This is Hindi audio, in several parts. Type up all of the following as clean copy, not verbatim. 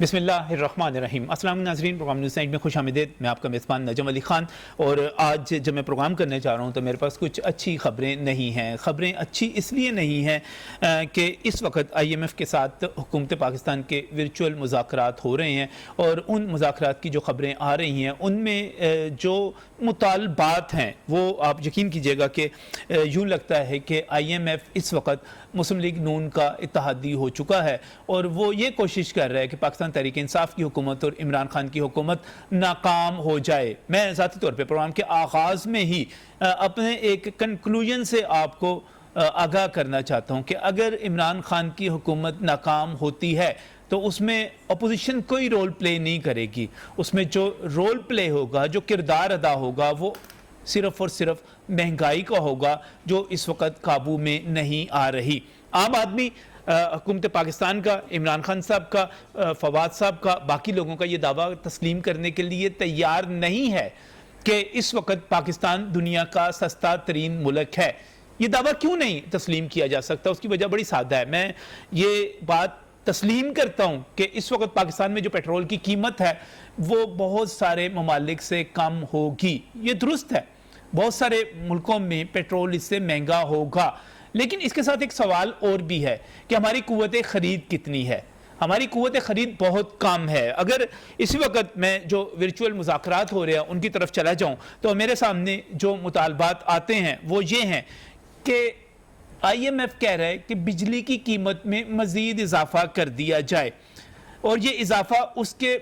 बिस्मिल्लाहिर्रहमानिर्रहीम। अस्सलाम नाज़रीन, प्रोग्राम न्यूज़ नाइट में खुश आमदीद। मैं आपका मेज़बान नजम अली ख़ान। और आज जब मैं प्रोग्राम करने जा रहा हूँ तो मेरे पास कुछ अच्छी ख़बरें नहीं हैं। ख़बरें अच्छी इसलिए नहीं हैं कि इस वक्त IMF के साथ हुकूमत पाकिस्तान के वर्चुअल मुज़ाकरात हो रहे हैं, और उन मुज़ाकरात की जो ख़बरें आ रही हैं उनमें जो मुतालबात हैं वो आप यकीन कीजिएगा कि यूँ लगता है कि IMF इस वक्त मुस्लिम लीग नून का इत्तेहादी हो चुका है, और वो ये कोशिश कर रहा है कि पाकिस्तान तहरीक इंसाफ की हुकूमत और इमरान खान की हुकूमत नाकाम हो जाए। मैं ज़ाती तौर पे प्रोग्राम के आगाज़ में ही अपने एक कंक्लूजन से आपको आगाह करना चाहता हूँ कि अगर इमरान खान की हुकूमत नाकाम होती है तो उसमें अपोजिशन कोई रोल प्ले नहीं करेगी। उसमें जो रोल प्ले होगा, जो किरदार अदा होगा, वो सिर्फ़ और सिर्फ महंगाई का होगा जो इस वक्त काबू में नहीं आ रही। आम आदमी, हुकूमत पाकिस्तान का, इमरान खान साहब का, फवाद साहब का, बाकी लोगों का ये दावा तस्लीम करने के लिए तैयार नहीं है कि इस वक्त पाकिस्तान दुनिया का सस्ता तरीन मुल्क है। ये दावा क्यों नहीं तस्लीम किया जा सकता? उसकी वजह बड़ी सादा है। मैं ये बात तस्लीम करता हूँ कि इस वक्त पाकिस्तान में जो पेट्रोल की कीमत है वो बहुत सारे ममालिक से कम होगी। ये दुरुस्त है, बहुत सारे मुल्कों में पेट्रोल इससे महंगा होगा, लेकिन इसके साथ एक सवाल और भी है कि हमारी कुव्वत ख़रीद कितनी है। हमारी कुव्वत ख़रीद बहुत कम है। अगर इसी वक्त मैं जो वर्चुअल मुज़ाकरात हो रहे हैं उनकी तरफ चला जाऊं तो मेरे सामने जो मुतालबात आते हैं वो ये हैं कि IMF कह रहा है कि बिजली की कीमत में मज़ीद इजाफा कर दिया जाए, और ये इजाफा उसके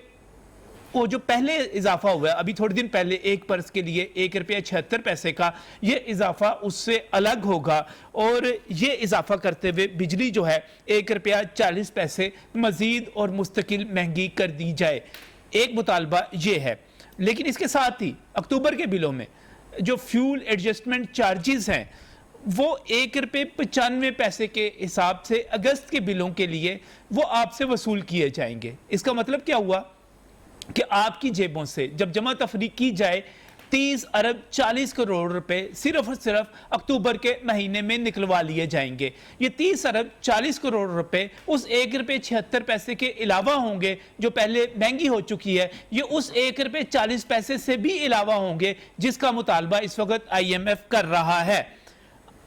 वो जो पहले इजाफा हुआ है अभी थोड़े दिन पहले, एक पर्स के लिए ₹1.76 का, ये इजाफा उससे अलग होगा, और ये इजाफा करते हुए बिजली जो है ₹1.40 मजीद और मुस्तकिल महंगी कर दी जाए। एक मुतालबा ये है, लेकिन इसके साथ ही अक्टूबर के बिलों में जो फ्यूल एडजस्टमेंट चार्जेस हैं वो ₹1.95 के हिसाब से अगस्त के बिलों के लिए वो आपसे वसूल किए जाएंगे। इसका मतलब क्या हुआ कि आपकी जेबों से जब जमा तफरीक की जाए 30 अरब 40 करोड़ रुपए सिर्फ और सिर्फ अक्टूबर के महीने में निकलवा लिए जाएंगे। ये 30 अरब 40 करोड़ रुपए उस ₹1.76 के अलावा होंगे जो पहले महंगी हो चुकी है। ये उस ₹1.40 से भी अलावा होंगे जिसका मुतालबा इस वक्त IMF कर रहा है।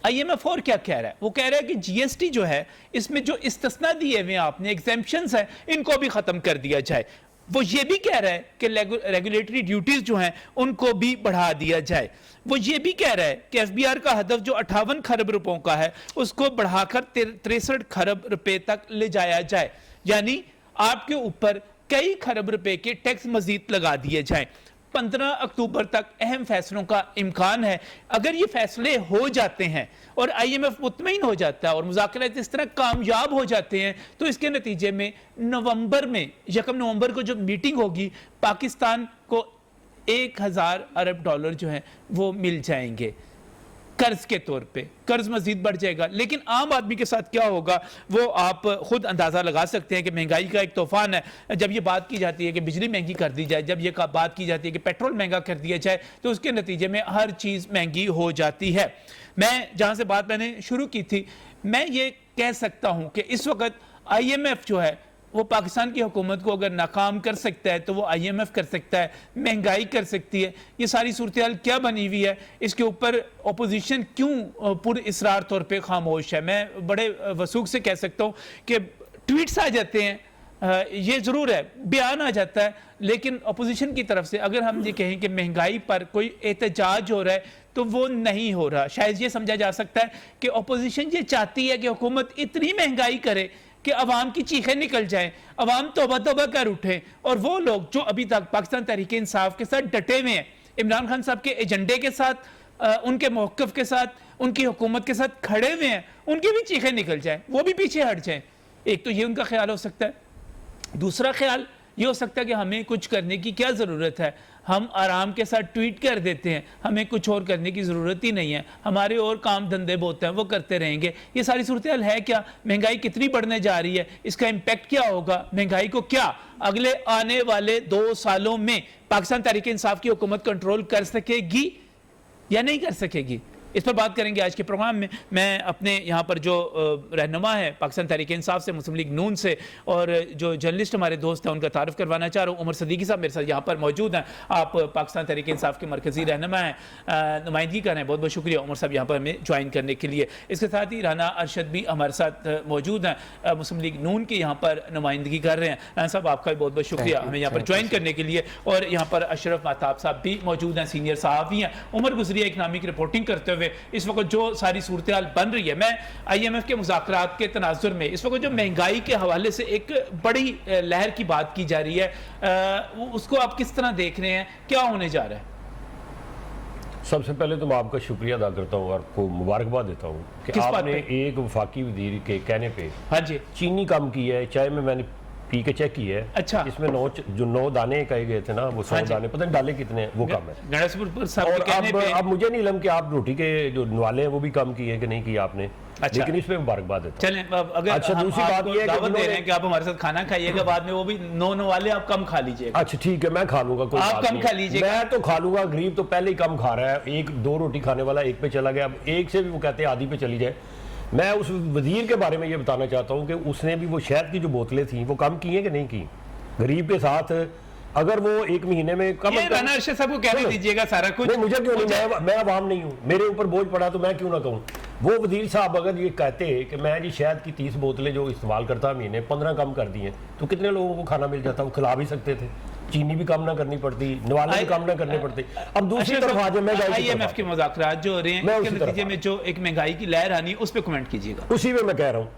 IMF और क्या कह रहा है? वो कह रहा है कि GST जो है इसमें जो इस्तिस्ना दिए हुए आपने, एग्जेम्पशंस हैं, इनको भी ख़त्म कर दिया जाए। वो ये भी कह रहा है कि रेगुलेटरी ड्यूटीज जो हैं उनको भी बढ़ा दिया जाए। वो ये भी कह रहा है कि FBR का हदफ जो 58 खरब रुपयों का है उसको बढ़ाकर 63 खरब रुपए तक ले जाया जाए, यानी आपके ऊपर कई खरब रुपए के टैक्स मजीद लगा दिए जाए। 15 अक्टूबर तक अहम फैसलों का इम्कान है। अगर ये फैसले हो जाते हैं और IMF मुतमईन हो जाता है और मुज़ाकरात इस तरह कामयाब हो जाते हैं तो इसके नतीजे में नवंबर में 1 नवंबर को जो मीटिंग होगी पाकिस्तान को 1000 अरब डॉलर जो है वो मिल जाएंगे कर्ज के तौर पे। कर्ज मजीद बढ़ जाएगा, लेकिन आम आदमी के साथ क्या होगा वो आप खुद अंदाज़ा लगा सकते हैं कि महंगाई का एक तूफान है। जब ये बात की जाती है कि बिजली महंगी कर दी जाए, जब ये बात की जाती है कि पेट्रोल महंगा कर दिया जाए, तो उसके नतीजे में हर चीज़ महंगी हो जाती है। मैं जहाँ से बात मैंने शुरू की थी, मैं ये कह सकता हूँ कि इस वक्त IMF जो है वो पाकिस्तान की हुकूमत को अगर नाकाम कर सकता है तो वो IMF कर सकता है, महंगाई कर सकती है। ये सारी सूरत हाल क्या बनी हुई है, इसके ऊपर अपोजिशन क्यों पुरइसरार तौर पे खामोश है? मैं बड़े वसूख से कह सकता हूँ कि ट्वीट्स आ जाते हैं, ये ज़रूर है, बयान आ जाता है, लेकिन अपोजिशन की तरफ से अगर हम ये कहें कि महंगाई पर कोई एहतजाज हो रहा है तो वो नहीं हो रहा। शायद ये समझा जा सकता है कि अपोजिशन ये चाहती है कि हुकूमत इतनी महंगाई करे कि अवाम की चीखें निकल जाएं, अवाम तौबा तौबा कर उठे, और वो लोग जो अभी तक पाकिस्तान तहरीक इंसाफ के साथ डटे हुए हैं, इमरान खान साहब के एजेंडे के साथ, उनके मौक़िफ़ के साथ, उनकी हुकूमत के साथ खड़े हुए हैं, उनकी भी चीखें निकल जाएं, वो भी पीछे हट जाएं। एक तो ये उनका ख्याल हो सकता है। दूसरा ख्याल ये हो सकता है कि हमें कुछ करने की क्या ज़रूरत है, हम आराम के साथ ट्वीट कर देते हैं, हमें कुछ और करने की ज़रूरत ही नहीं है, हमारे और काम धंधे बहुत हैं वो करते रहेंगे। ये सारी सूरत हाल है क्या? महंगाई कितनी बढ़ने जा रही है, इसका इम्पैक्ट क्या होगा? महंगाई को क्या अगले आने वाले 2 सालों में पाकिस्तान तहरीक इंसाफ की हुकूमत कंट्रोल कर सकेगी या नहीं कर सकेगी? इस पर बात करेंगे आज के प्रोग्राम में। मैं अपने यहाँ पर जो रहनुमा है पाकिस्तान तहरीक इंसाफ से, मुस्लिम लीग नून से, और जो जर्नलिस्ट हमारे दोस्त हैं उनका तारुफ करवाना चाह रहा हूँ। उमर सदीकी साहब मेरे साथ यहाँ पर मौजूद हैं। आप पाकिस्तान तहरीक इंसाफ के मरकजी रहनुमा हैं, नुमाइंदगी कर रहे हैं। बहुत बहुत शुक्रिया उमर साहब यहाँ पर हमें ज्वाइन करने के लिए। इसके साथ ही राना अरशद भी हमारे साथ मौजूद हैं, मुस्लिम लीग नून के यहाँ पर नुमाइंदगी कर रहे हैं। राना साहब आपका भी बहुत बहुत शुक्रिया हमें यहाँ पर ज्वाइन करने के लिए। और यहाँ पर अशरफ महताब साहब भी मौजूद हैं, सीनियर सहाफ़ी हैं, उमर गुजरिया इकनॉमी की रिपोर्टिंग करते हुए। इस वक्त जो सारी सूरत हाल बन रही है, मैं IMF के मुज़ाकरात के तनाजुर में इस वक्त जो महंगाई के हवाले से एक बड़ी लहर की बात की जा रही है, उसको आप किस तरह देख रहे हैं, क्या होने जा रहा है? सबसे पहले तो मैं आपका शुक्रिया अदा करता हूँ और आपको मुबारकबाद देता हूँ कि आपने एक वफाकी वज़ीर के कहने पे हाँ जी चीनी कम की है। चाय में मैंने पी के चेक की है। अच्छा, इसमें 9 दाने कहे गए थे ना, वो 100 दाने पता नहीं डाले कितने हैं, वो कम है। और अब मुझे नहीं लम कि आप रोटी के जो नवाले हैं वो भी कम किए कि नहीं किया आपने। अच्छा, लेकिन इसमें मुबारकबाद है। चलें, अगर अच्छा, दूसरी बात ये दावत दे रहे हैं कि आप हमारे साथ खाना खाइएगा, बाद में वो भी 9 वाले आप कम खा लीजिएगा। अच्छा ठीक है, मैं खा लूंगा, कोई आप कम खा लीजिएगा। मैं तो खा लूंगा, गरीब तो पहले ही कम खा रहा है। 1-2 रोटी खाने वाला 1 पे चला गया, अब 1 से भी वो कहते हैं आधी पे चली जाए। मैं उस वजीर के बारे में ये बताना चाहता हूँ कि उसने भी वो शहद की जो बोतलें थी वो कम की हैं कि नहीं की। गरीब के साथ अगर वो 1 महीने में कम, राना अरशद साहब को कहने दीजिएगा सारा कुछ। मुझे क्यों नहीं, मैं आवाम नहीं हूँ, मेरे ऊपर बोझ पड़ा तो मैं क्यों ना कहूँ। वो वजीर साहब अगर ये कहते कि मैं जी शहद की 30 बोतलें जो इस्तेमाल करता महीने 15 कम कर दी हैं, तो कितने लोगों को खाना मिल जाता, वो खिला भी सकते थे। चीनी भी कम ना करनी पड़ती, नवाले भी कम ना करने पड़ते। अब दूसरी तरफ आज IMF के मुज़ाकरात जो हो रहे हैं, उसके नतीजे में जो एक महंगाई की लहर आनी है, उस पर कमेंट कीजिएगा। उसी में मैं कह रहा हूँ,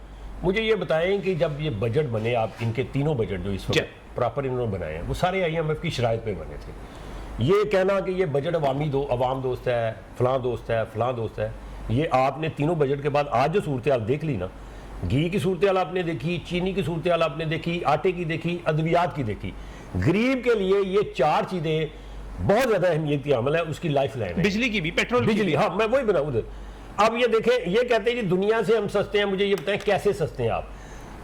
मुझे ये बताएं कि जब ये बजट बने, आप इनके तीनों बजट जो इस वक्त प्रॉपर इन्होंने बनाए हैं, वो सारे IMF की शराइत पे बने थे। ये कहना कि ये बजट अवाम दोस्त है, फलां दोस्त है, फलां दोस्त है, ये आपने तीनों बजट के बाद आज जो सूरत हाल देख ली ना, घी की सूरत हाल आपने देखी, चीनी की सूरत हाल आपने देखी, आटे की देखी, अद्वियात की देखी। गरीब के लिए ये 4 चीजें बहुत ज्यादा अहमियत की अमल है, उसकी लाइफ लाइन है। बिजली की भी, पेट्रोल, बिजली, हाँ मैं वही बना उधर। अब ये देखें, ये कहते हैं जी दुनिया से हम सस्ते हैं, मुझे ये बताएं कैसे सस्ते हैं आप।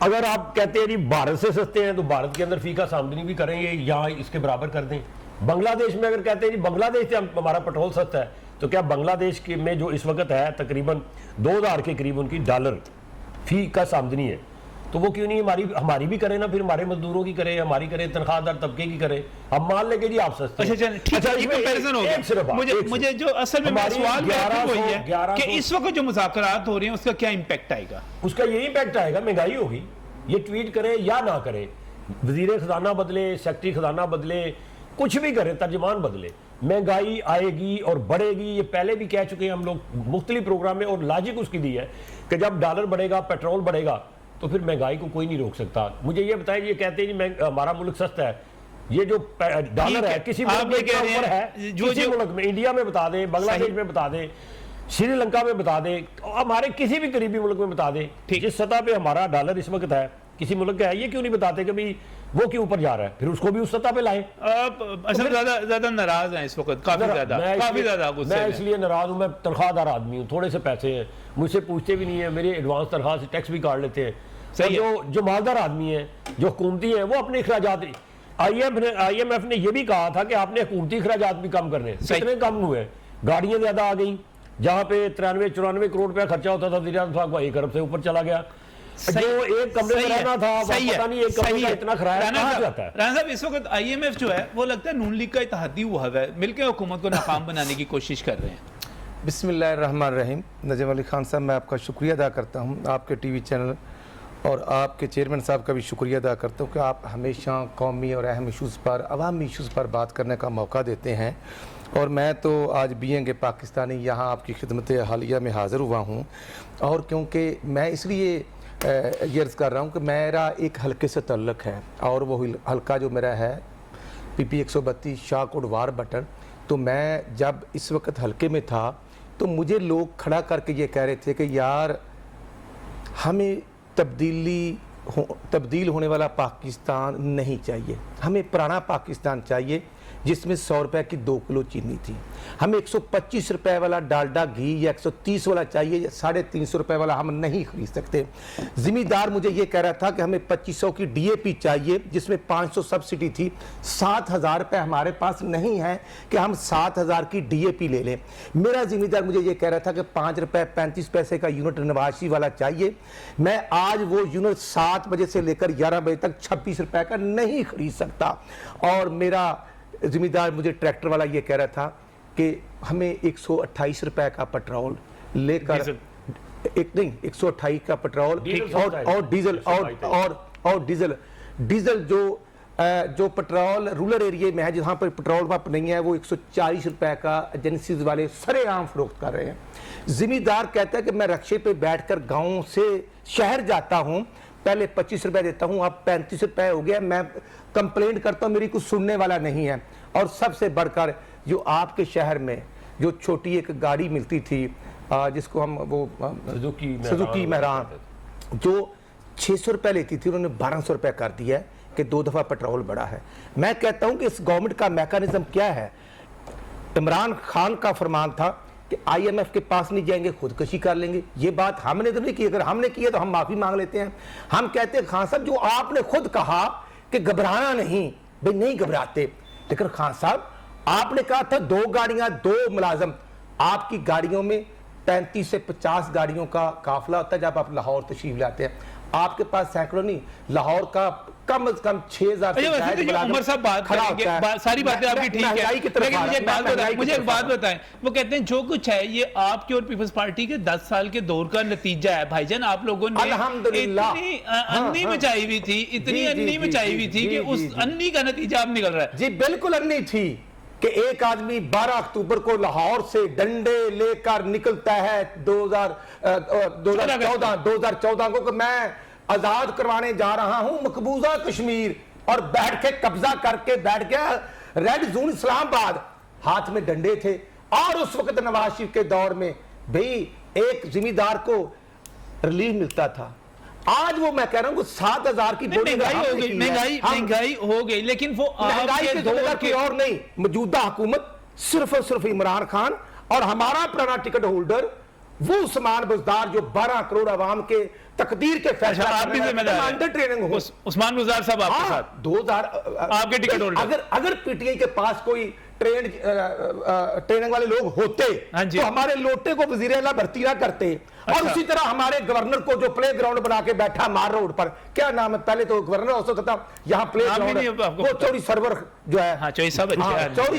अगर आप कहते हैं जी भारत से सस्ते हैं, तो भारत के अंदर फी का आमदनी भी करेंगे, यहाँ इसके बराबर कर दें। बांग्लादेश में अगर कहते हैं जी बांग्लादेश से हमारा पेट्रोल सस्ता है, तो क्या बांग्लादेश के में जो इस वक्त है तकरीबन 2000 के करीब उनकी डॉलर फी का आमदनी है, तो वो क्यों नहीं हमारी भी करे ना, फिर हमारे मजदूरों की करे, हमारी करे, तनख्वाहदार तबके की करे। हम मान लेंगे जी आप सस्ते। मुझे जो असल में सवाल वही है कि इस वक्त जो मुज़ाकरात हो रहे हैं उसका क्या इंपैक्ट आएगा? उसका यही इंपैक्ट आएगा, महंगाई होगी। ये ट्वीट करे या ना करे, वजीर खजाना बदले, सेक्रेटरी खजाना बदले, कुछ भी करे, तर्जमान बदले, महंगाई आएगी और बढ़ेगी। ये पहले भी कह चुके हैं हम लोग मुख्तलिफ प्रोग्राम में, और लॉजिक उसकी दी है कि जब डॉलर बढ़ेगा, पेट्रोल बढ़ेगा, तो फिर महंगाई को कोई नहीं रोक सकता। मुझे ये बताइए, ये कहते हैं जी हमारा मुल्क सस्ता है, ये जो डॉलर है किसी मुल्क में ऊपर है, किसी मुल्क में, इंडिया में बता दें, बांग्लादेश में बता दें, श्रीलंका में बता दें, हमारे किसी भी करीबी मुल्क में बता दें, जिस सतह पे हमारा डॉलर इस वक्त है, किसी मुल्क का है, ये क्यों नहीं बताते कि भाई वो क्यों ऊपर जा रहा है, फिर उसको भी उस सतह पे लाए। ज्यादा नाराज हैं इस वक्त, काफी ज्यादा। मैं इसलिए नाराज हूँ, मैं तनख्वाहदार आदमी हूँ, थोड़े से पैसे हैं, मुझसे पूछते भी नहीं है, मेरी एडवांस तनख्वाह से टैक्स भी काट लेते हैं। जो मालदार आदमी है, जो हुकूमती है, वो अपने अखराजात, IMF ने यह भी कहा था कि आपने हुकूमती अखराजात भी कम करने, कितने कम हुए? गाड़ियां ज्यादा आ गई, जहां पे 93-94 करोड़ रुपया खर्चा होता था, 1 अरब से ऊपर चला गया। जो एक कमरे में रहना था, पता नहीं एक कमरे का इतना किराया कहां जाता है। राना साहब, इस वक्त IMF जो है वो लगता है नून लीग का इत्तेहादी हुआ है, मिलकर हुकूमत को नाकाम बनाने की कोशिश कर रहे हैं। बिस्मिल्लाहिर्रहमानिर्रहीम। नजम अली खान साहब, मैं आपका शुक्रिया अदा करता हूँ, आपके TV चैनल और आपके चेयरमैन साहब का भी शुक्रिया अदा करता हूँ कि आप हमेशा कौमी और अहम इशूज़ पर, अवामी इशूज़ पर बात करने का मौका देते हैं। और मैं तो आज बीइंग पाकिस्तानी यहाँ आपकी खिदमत हालिया में हाज़िर हुआ हूँ, और क्योंकि मैं इसलिए ये अर्ज़ कर रहा हूँ कि मेरा एक हल्के से तल्लुक़ है, और वो हल्का जो मेरा है PP 132 शाहकोट वार बटन। तो मैं जब इस वक्त हल्के में था तो मुझे लोग खड़ा करके ये कह रहे थे कि यार हमें तब्दील होने वाला पाकिस्तान नहीं चाहिए, हमें पुराना पाकिस्तान चाहिए जिसमें 100 रुपए की 2 किलो चीनी थी। हमें 125 रुपए वाला डालडा घी या 130 वाला चाहिए, या 350 रुपए वाला हम नहीं खरीद सकते। जिम्मेदार मुझे ये कह रहा था कि हमें 2500 की डीएपी चाहिए जिसमें 500 सब्सिडी थी। 7000 रुपए हमारे पास नहीं है कि हम 7000 की डीएपी ले लें। मेरा जिम्मेदार मुझे ये कह रहा था कि 5 रुपए 35 पैसे का यूनिट नवाशी वाला चाहिए। मैं आज वो यूनिट 7 बजे से लेकर 11 बजे तक 26 रुपए का नहीं खरीद सकता। और मेरा जिम्मेदार मुझे ट्रैक्टर वाला ये कह रहा था कि हमें 128 रुपए का पेट्रोल लेकर, एक नहीं 128 का पेट्रोल और डीजल और डीजल जो पेट्रोल रूरल एरिया में है जहां पर पेट्रोल पंप नहीं है वो 140 रुपए का एजेंसीज वाले सरेआम फरोख्त कर रहे हैं। जिम्मेदार कहता है कि मैं रक्शे पे बैठकर गांव से शहर जाता हूं, पहले 25 रुपए देता हूं, अब 35 रुपए हो गया। मैं कंप्लेंट करता हूं, मेरी कुछ सुनने वाला नहीं है। और सबसे बढ़कर जो आपके शहर में जो छोटी एक गाड़ी मिलती थी जिसको हम वो सुजुकी मेहरान जो 600 रुपए लेती थी, उन्होंने 1200 रुपए कर दिया है कि 2 दफा पेट्रोल बढ़ा है। मैं कहता हूं कि इस गवर्नमेंट का मैकेनिज्म क्या है। इमरान खान का फरमान था कि IMF के पास नहीं जाएंगे, खुदकशी कर लेंगे। ये बात हमने तो नहीं की, अगर हमने की है तो हम माफी मांग लेते हैं। हम कहते हैं खान साहब जो आपने खुद कहा कि घबराना नहीं, भाई नहीं घबराते, लेकिन खान साहब आपने कहा था 2 गाड़ियां 2 मुलाजम, आपकी गाड़ियों में 35 से 50 गाड़ियों का काफिला होता है जब आप लाहौर तशरीफ लाते हैं। आपके पास सैकड़ों नहीं, लाहौर का कम से कम 6000 उमर साहब बात करेंगे, सारी बातें आपकी ठीक है, लेकिन मुझे एक बात बताएं। वो कहते हैं जो कुछ है ये आपके और पीपल्स पार्टी के 10 साल के दौर का नतीजा है। भाईजान आप लोगों ने इतनी अन्नी मचाई हुई थी, इतनी अन्नी मचाई हुई थी कि उस अन्नी का नतीजा अब निकल रहा है। जी बिल्कुल अन्नी थी कि एक आदमी 12 अक्टूबर को लाहौर से डंडे लेकर निकलता है 2014 को कि मैं आजाद करवाने जा रहा हूं मकबूजा कश्मीर, और बैठ के कब्जा करके बैठ गया रेड जोन इस्लामाबाद, हाथ में डंडे थे। और उस वक्त नवाज शरीफ के दौर में भाई एक जिम्मेदार को रिलीफ मिलता था। आज वो मैं कह रहा हूं 7000 की महंगाई हो गई, महंगाई हो गई, लेकिन वो महंगाई के दौर की और नहीं, मौजूदा हुकूमत सिर्फ और सिर्फ इमरान खान और हमारा पुराना टिकट होल्डर वो उस्मान बुज़दार जो 12 करोड़ आवाम के तकदीर के फैसला ट्रेनिंग हो। उस्मान बुज़दार साहब आपके साथ 2000 आपके टिकट होल्डर। अगर पीटीआई के पास कोई ट्रेनिंग वाले लोग होते तो हमारे लोटे को वजीर आला भर्ती ना करते। और उसी तरह हमारे गवर्नर को जो प्ले ग्राउंड बना के बैठा मार रोड पर, क्या नाम है, पहले तो गवर्नर हो सकता था, यहाँ प्ले ग्राउंड वो चौरी सर्वर जो है, चौरी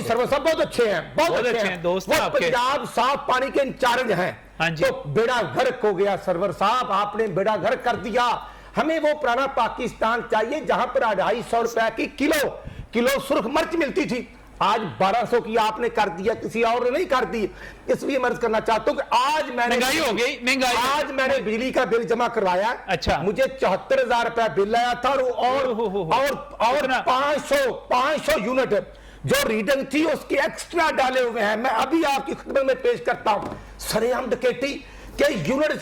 सर्वर सब बहुत अच्छे हैं, बहुत अच्छे हैं दोस्त। पंजाब साफ पानी के इंचार्ज हैं, तो बेड़ा गर्क हो गया सर्वर साहब, आपने बेड़ा गर्क कर दिया। हमें वो पुराना पाकिस्तान चाहिए जहां पर 250 रुपए की किलो सुर्ख मिर्च मिलती थी, आज 1200 की आपने कर दिया, किसी और ने नहीं कर दी। इसलिए मैं करना चाहता हूं कि आज मैंने महंगाई हो गई, आज मैंने बिजली का बिल जमा करवाया। अच्छा, मुझे 74,000 रुपया बिल आया था और 500 यूनिट जो रीडिंग थी उसकी एक्स्ट्रा डाले हुए हैं। मैं अभी आपकी खिदमत में पेश करता हूं सरेआम डकैती के यूनिट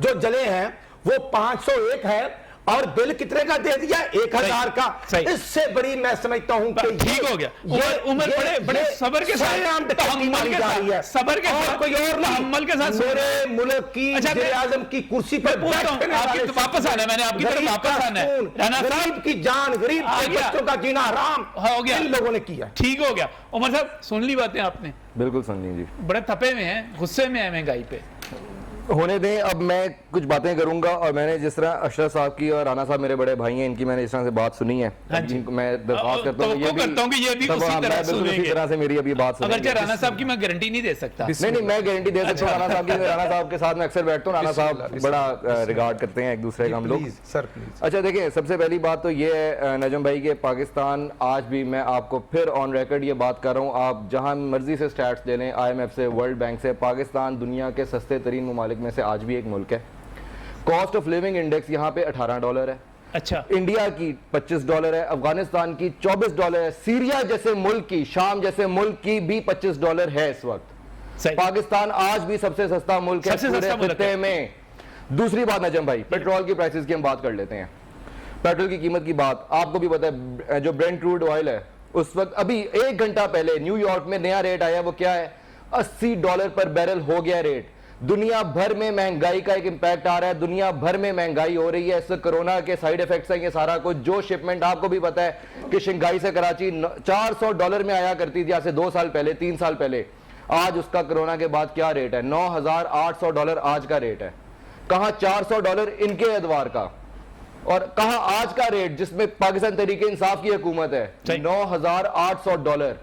जो जले हैं वो 501 है और बिल कितने का दे दिया, 1000 का। इससे बड़ी मैं समझता हूं कि ठीक हो गया। उमर बड़े सबर के साथ सबर के साथ कोई और तहम्मुल के साथ मेरे मुल्क की वज़ीर-ए-आज़म की कुर्सी पर वापस आना है, मैंने आपकी तरफ वापस आना है। गरीब की जान, गरीब के बच्चों का जीना हराम हो गया, इन लोगों ने किया। ठीक हो गया। उमर साहब सुन ली बातें आपने? बिल्कुल सुन ली जी। बड़े तपे में हैं, गुस्से में है महंगाई पे। होने दें, अब मैं कुछ बातें करूंगा। और मैंने जिस तरह अशरफ साहब की और राना साहब मेरे बड़े भाई हैं, इनकी मैंने इस तरह से बात सुनी है, मैं दरख्वास्त करता हूं उसी तरह से मेरी अभी बात सुनेंगे। अगर राना साहब की मैं गारंटी नहीं दे सकता। नहीं, मैं गारंटी दे सकता हूं राना साहब की। राना साहब के साथ मैं अक्सर बैठता हूं, राना साहब बड़ा रिगार्ड करते हैं एक दूसरे का हम लोग। अच्छा देखिए, सबसे पहली बात तो ये है नजम भाई के पाकिस्तान, आज भी मैं आपको फिर ऑन रिकॉर्ड ये बात कर रहा हूँ, आप जहां मर्जी से स्टैट्स ले लें, IMF से, वर्ल्ड बैंक से, पाकिस्तान दुनिया के सस्ते तरीन ममालिक में से आज भी एक मुल्क है। कॉस्ट ऑफ लिविंग इंडेक्स यहाँ पे $18 है। अच्छा, इंडिया की $25 है, अफगानिस्तान की $24 है, सीरिया जैसे मुल्क की, शाम जैसे मुल्क की भी $25 है इस वक्त। पाकिस्तान आज भी सबसे सस्ता मुल्क है पूरे खित्ते में। दूसरी बात नजम भाई, पेट्रोल की प्राइसेस की हम बात कर लेते हैं। पेट्रोल की कीमत की बात आपको भी पता है, जो ब्रेंट क्रूड ऑयल है उस वक्त अभी 1 घंटा पहले न्यूयॉर्क में नया रेट आया, वो क्या है, $80 पर बैरल हो गया रेट। दुनिया भर में महंगाई का एक इंपैक्ट आ रहा है, दुनिया भर में महंगाई हो रही है, इससे कोरोना के साइड इफेक्ट्स हैं ये सारा कुछ। जो शिपमेंट आपको भी पता है कि शंघाई से कराची $400 में आया करती थी आज से 2 साल पहले, 3 साल पहले, आज उसका कोरोना के बाद क्या रेट है, $9,800 आज का रेट है। कहां $400 इनके एतवार का, और कहां आज का रेट जिसमें पाकिस्तान तहरीक इंसाफ की हुकूमत है, $9,800।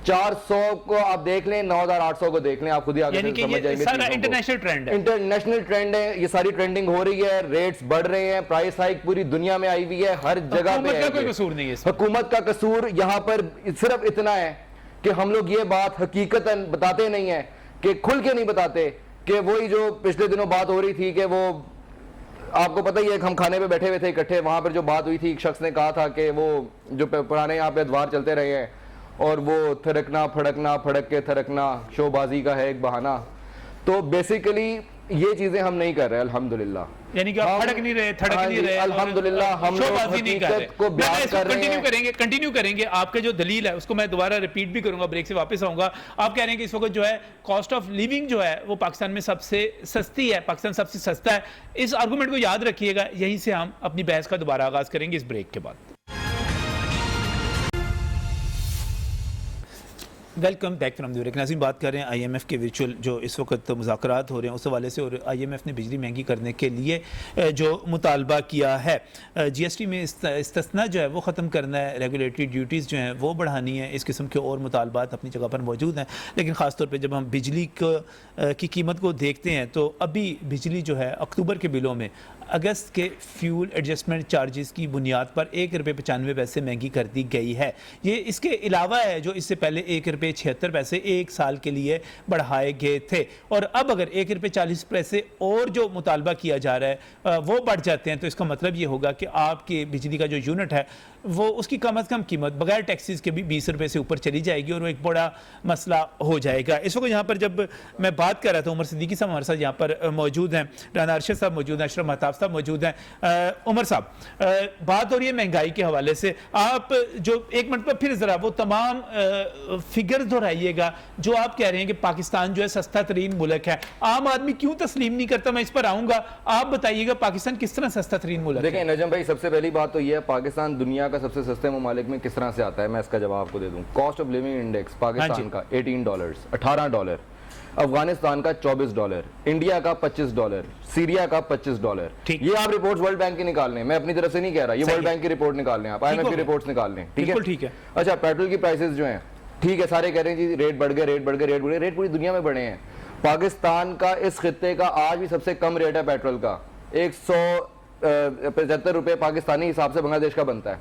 400 को आप देख लें, 9,800 को देख लें, आप खुद ही आगे समझ जाएंगे। सारा इंटरनेशनल ट्रेंड है, इंटरनेशनल ट्रेंड है, ये सारी ट्रेंडिंग हो रही है, रेट्स बढ़ रहे हैं, प्राइस हाइक पूरी दुनिया में आई हुई है, हर जगह पे है। कोई कसूर नहीं है, हुकूमत का कसूर यहाँ पर सिर्फ इतना है कि हम लोग ये बात हकीकतन बताते नहीं है, कि खुल के नहीं बताते, कि वही जो पिछले दिनों बात हो रही थी कि वो आपको पता ही है, हम खाने पे बैठे हुए थे इकट्ठे, वहां पर जो बात हुई थी, एक शख्स ने कहा था कि वो जो पुराने यहाँ पे अदवार चलते रहे हैं और वो थिरकना फड़कना, फड़क के थिरकना शोबाजी का है एक बहाना। तो बेसिकली ये चीजें हम नहीं कर रहे अल्हम्दुलिल्लाह, यानी कि आप फड़क नहीं रहे, थड़क नहीं रहे, अल्हम्दुलिल्लाह हम लोग हकीकत को बयान कर रहे हैं। कंटिन्यू करेंगे। आपके जो दलील है उसको मैं दोबारा रिपीट भी करूंगा, ब्रेक से वापस आऊंगा। आप कह रहे हैं कि इस वक्त जो है कॉस्ट ऑफ लिविंग जो है वो पाकिस्तान में सबसे सस्ती है, पाकिस्तान सबसे सस्ता है। इस आर्गूमेंट को याद रखिएगा, यहीं से हम अपनी बहस का दोबारा आगाज करेंगे इस ब्रेक के बाद। Welcome back from the break. नाज़रीन, बात कर रहे हैं IMF के वर्चुअल जो इस वक्त मुज़ाकरात हो रहे हैं उस हवाले से, और IMF ने बिजली महंगी करने के लिए जो मुतालबा किया है, GST में इस्तिस्ना जो है वो ख़त्म करना है, रेगुलेटरी ड्यूटीज़ जो हैं वो बढ़ानी है, इस किस्म के और मुतालबात अपनी जगह पर मौजूद हैं। लेकिन ख़ास तौर पे जब हम बिजली की कीमत को देखते हैं तो अभी बिजली जो है अक्टूबर के बिलों में अगस्त के फ्यूल एडजस्टमेंट चार्जेस की बुनियाद पर ₹1.95 महंगी कर दी गई है। ये इसके अलावा है जो इससे पहले ₹1.76 एक साल के लिए बढ़ाए गए थे, और अब अगर ₹1.40 और जो मुतालबा किया जा रहा है वो बढ़ जाते हैं तो इसका मतलब ये होगा कि आपकी बिजली का जो यूनिट है वो उसकी कम अज़ कम कीमत बगैर टैक्सेस के भी ₹20 से ऊपर चली जाएगी, और वो एक बड़ा मसला हो जाएगा। इस वक्त यहाँ पर जब मैं बात कर रहा था, उमर सिद्दीकी साहब हमारे साथ यहाँ पर मौजूद हैं, राना अरशद साहब मौजूद हैं, अशरफ महताब साहब मौजूद हैं। उमर साहब, बात हो रही है महंगाई के हवाले से, आप जो एक मिनट पर फिर ज़रा वो तमाम फिगर दोहराइएगा जो आप कह रहे हैं कि पाकिस्तान जो है सस्ता तरीन मुल्क है। आम आदमी क्यों तस्लीम नहीं करता, मैं इस पर आऊँगा, आप बताइएगा पाकिस्तान किस तरह सस्ता तरीन मुल्क है। देखिए नजम भाई, सबसे पहली बात तो यह है, पाकिस्तान दुनिया का सबसे सस्ते ममालिक में किस तरह से आता है, मैं इसका जवाब आपको दे दूं। Cost of living index Pakistan का $18, $18, अफगानिस्तान का $24, इंडिया का $25, सीरिया का $25। ये आप रिपोर्ट्स वर्ल्ड बैंक की निकाल लें, मैं अपनी तरफ से नहीं कह रहा, ये वर्ल्ड बैंक की रिपोर्ट निकाल लें, आप IMF की रिपोर्ट्स निकाल लें, ठीक है। अच्छा, पेट्रोल की प्राइसेस जो हैं, ठीक है, सारे कह रहे हैं जी रेट बढ़ गए, रेट बढ़ गए, रेट बढ़ गए, रेट पूरी दुनिया में बढ़े हैं। पाकिस्तान का इस खित्ते का आज भी सबसे कम रेट है पेट्रोल का, ₹175 पाकिस्तानी हिसाब से बांग्लादेश का बनता है।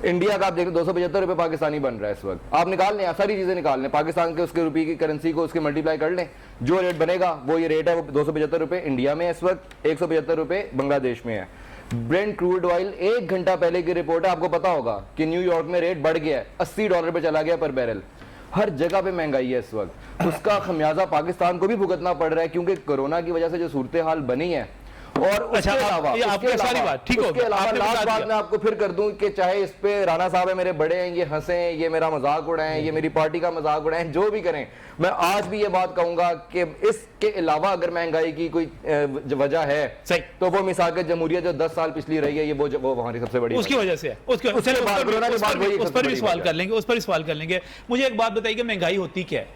इंडिया का आप देखें ₹275 पाकिस्तानी बन रहा है इस वक्त। आप निकाल लें, सारी चीजें निकाल लें, पाकिस्तान के उसके रुपये की करेंसी को उसके मल्टीप्लाई कर लें, जो रेट बनेगा वो ये रेट है, वो ₹275 इंडिया में है इस वक्त, ₹175 बांग्लादेश में है। ब्रेंट क्रूड ऑयल 1 घंटा पहले की रिपोर्ट है, आपको पता होगा कि न्यूयॉर्क में रेट बढ़ गया है, $80 पे चला गया पर बैरल। हर जगह पे महंगाई है इस वक्त, उसका खमियाजा पाकिस्तान को भी भुगतना पड़ रहा है, क्योंकि कोरोना की वजह से जो सूरत हाल बनी है। और उसके अलावा लास्ट बात मैं आपको फिर कर दूं कि चाहे इस पे राना साहब है मेरे बड़े हैं, ये हंसें, ये मेरा मजाक उड़ाएं, ये मेरी पार्टी का मजाक उड़ाएं, जो भी करें, मैं आज भी ये बात कहूंगा कि इसके अलावा अगर महंगाई की कोई वजह है तो वो मिसाल जमहूरियत जो 10 साल पिछली रही है, ये वो हमारी सबसे बड़ी उसकी वजह से है। उस पर भी सवाल कर लेंगे। मुझे एक बात बताइए, महंगाई होती क्या है?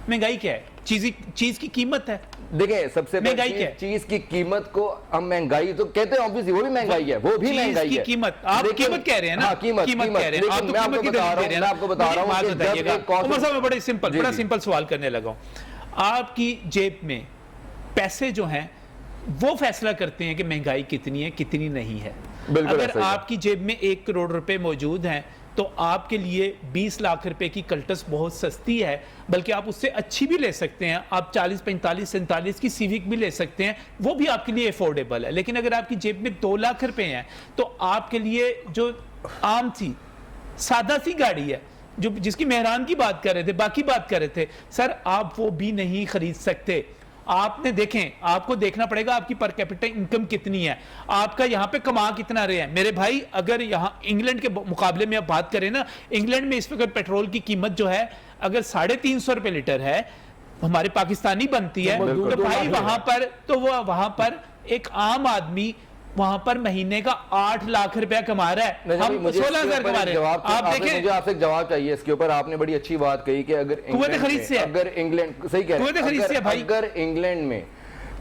महंगाई क्या है? चीज की कीमत है। देखिए, सबसे महंगाई क्या है? चीज की कीमत को हम महंगाई तो कहते हैं, ऑब्वियसली वो भी महंगाई है, वो भी महंगाई है। कीमत, आप कीमत कह रहे हैं ना? कीमत कह रहे हैं, आप तो कीमत की दलील दे रहे हैं। मैं आपको बता रहा हूं, उमर साहब मैं बड़ा सिंपल सवाल करने लगा हूं। आपकी जेब में पैसे जो हैं वो फैसला करते हैं कि महंगाई कितनी है, कितनी नहीं है। अगर आपकी जेब में ₹1 करोड़ मौजूद हैं तो आपके लिए 20 लाख रुपए की कल्टस बहुत सस्ती है, बल्कि आप उससे अच्छी भी ले सकते हैं, आप 40, 45, 47 की सिविक भी ले सकते हैं, वो भी आपके लिए अफोर्डेबल है। लेकिन अगर आपकी जेब में 2 लाख रुपए हैं तो आपके लिए जो आम सी सादा सी गाड़ी है, जो जिसकी मेहरान की बात कर रहे थे, बाकी बात कर रहे थे, सर आप वो भी नहीं खरीद सकते। आपने देखें, आपको देखना पड़ेगा आपकी पर कैपिटा इनकम कितनी है, आपका यहाँ पे कमा कितना रहे हैं मेरे भाई। अगर यहाँ इंग्लैंड के मुकाबले में आप बात करें ना, इंग्लैंड में इस वक्त पेट्रोल की कीमत जो है अगर 350 रुपए लीटर है, हमारे पाकिस्तानी बनती है, तो भाई वहां पर एक आम आदमी वहां पर महीने का 8 लाख रुपया कमा रहा है, हम 16,000 कमा रहे हैं। आप देखें, मुझे आपसे एक जवाब चाहिए इसके ऊपर। आपने बड़ी अच्छी बात कही कि अगर इंग्लैंड सही कह रहे हैं, अगर इंग्लैंड में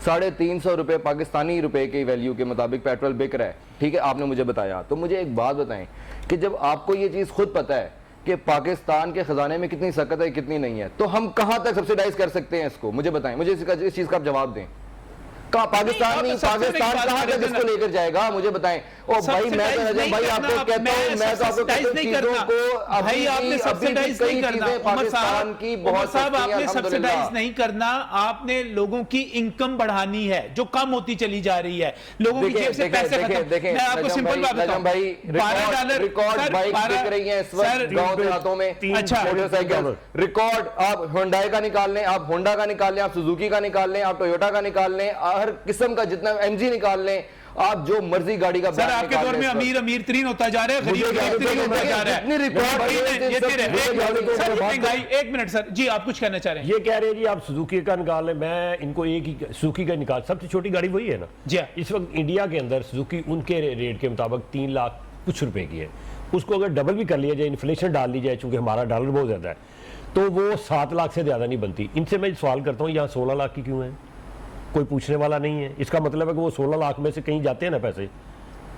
350 रुपए पाकिस्तानी रुपए की वैल्यू के मुताबिक पेट्रोल बिक रहा है, ठीक है, आपने मुझे बताया, तो मुझे एक बात बताएं कि जब आपको ये चीज खुद पता है कि पाकिस्तान के खजाने में कितनी सकत है कितनी नहीं है, तो हम कहां तक सब्सिडाइज कर सकते हैं इसको? मुझे बताएं, मुझे इस चीज का आप जवाब दें। पाकिस्तान कहां तक इसको लेकर जाएगा, मुझे बताएं। ओ भाई, मैं तो नजम भाई आपको कहता हूं, मैं तो आपको चीजों को भाई आपने सब्सिडाइज नहीं करना, पाकिस्तान की बहुत साहब आपने सब्सिडाइज नहीं करना, आपने लोगों की इनकम बढ़ानी है जो कम होती चली जा रही है, लोगों की जेब से पैसे खत्म। मैं आपको सिंपल बात बताऊं भाई, $12 रिकॉर्ड बाइक बिक रही है इस वक्त गांव देहातों में, मोटरसाइकिल रिकॉर्ड। आप होंडा का निकाल लें, आप होंडा का निकाल लें, आप सुजुकी का निकाल लें, आप टोयोटा का निकाल लें, हर किस्म का जितना एमजी निकाल लें, आप जो मर्जी गाड़ी का सर आपके दौर में अमीर तरीन होता जा रहा है, गरीब तरीन होता जा रहा है। एक मिनट सर जी, आप कुछ कहना चाह रहे हैं? ये कह रहे हैं जी आप सुजुकी का निकाल लें, मैं इनको एक ही सुजुकी का निकाल, सबसे छोटी गाड़ी वही है ना जी। इस वक्त इंडिया के अंदर सुजुकी उनके रेट के मुताबिक 3 लाख कुछ रुपए की है, उसको अगर डबल भी कर लिया जाए, इन्फ्लेशन डाल ली जाए, चूंकि हमारा डॉलर बहुत ज्यादा है, तो वो 7 लाख से ज्यादा नहीं बनती। इनसे मैं सवाल करता हूँ, यहाँ 16 लाख की क्यों है? कोई पूछने वाला नहीं है। इसका मतलब है कि वो 16 लाख में से कहीं जाते हैं ना पैसे,